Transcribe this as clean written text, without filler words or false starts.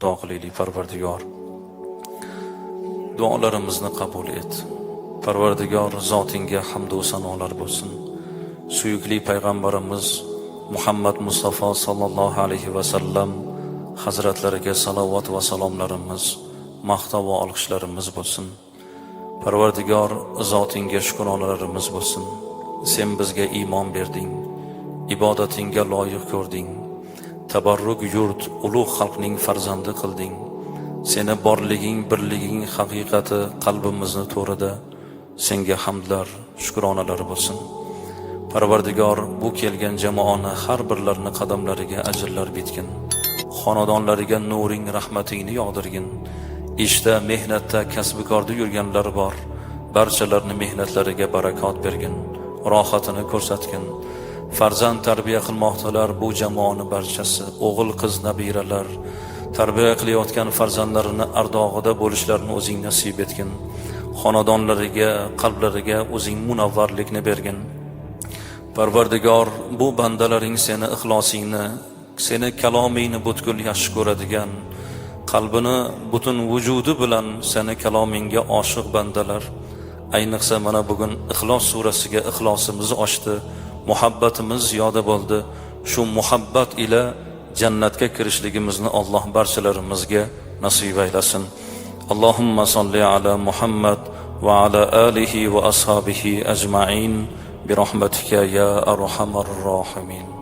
Doqililik Parvardigor, duolarimizni qabul et. Parvardigor zotingga hamd va sanolar bo'lsin. Suyukli payg'ambarimiz Muhammad Mustafa sallallohu alayhi va sallam hazratlariga salovat va salomlarimiz, maqtov va olqishlarimiz bo'lsin. Parvardigor zotingga shukronalarimiz bo'lsin. Sen bizga iymon berding, ibodatingga loyiq ko'rding. Tabarruk yurt, ulug' xalqning farzandi qilding. Seni borliging, birliging haqiqati qalbimizni to'rida. Senga hamdlar, shukronalar bo'lsin. Parvardigor, bu kelgan jamoani har birlarini qadamlariga ajrlar bitgin. Xonadonlariga nuring, rahmatingni yog'dirgin. Ishda, mehnatda, kasb-korda yurganlar bor. Barchalarni mehnatlariga barakot bergin. Rohatini ko'rsatgin. Farzand tarbiya qilmoqdalar bu jamoani barchasi, o'g'il qiz nabiralar tarbiya qilayotgan farzandlarini ardog'ida bo'lishlarini o'zing nasib etgin. Xonadonlariga, qalblariga o'zing munavvarlikni bergin. Parvardigor, bu bandalaring seni ixlosingni, seni kalomingni butkul yaxshi ko'radigan, qalbini butun vujudi bilan seni kalomingga oshiq bandalar. Ayniqsa mana bugun Ixlos surasiga ixlosimiz oshdi. Muhabbatimiz ziyoda bo'ldi. Shu muhabbat ila jannatga kirishligimizni Alloh barchalarimizga nasib aylasin. Allohumma solli ala Muhammad va ala alihi va ashabihi ajma'in bi rahmatika ya arhamar rohimin.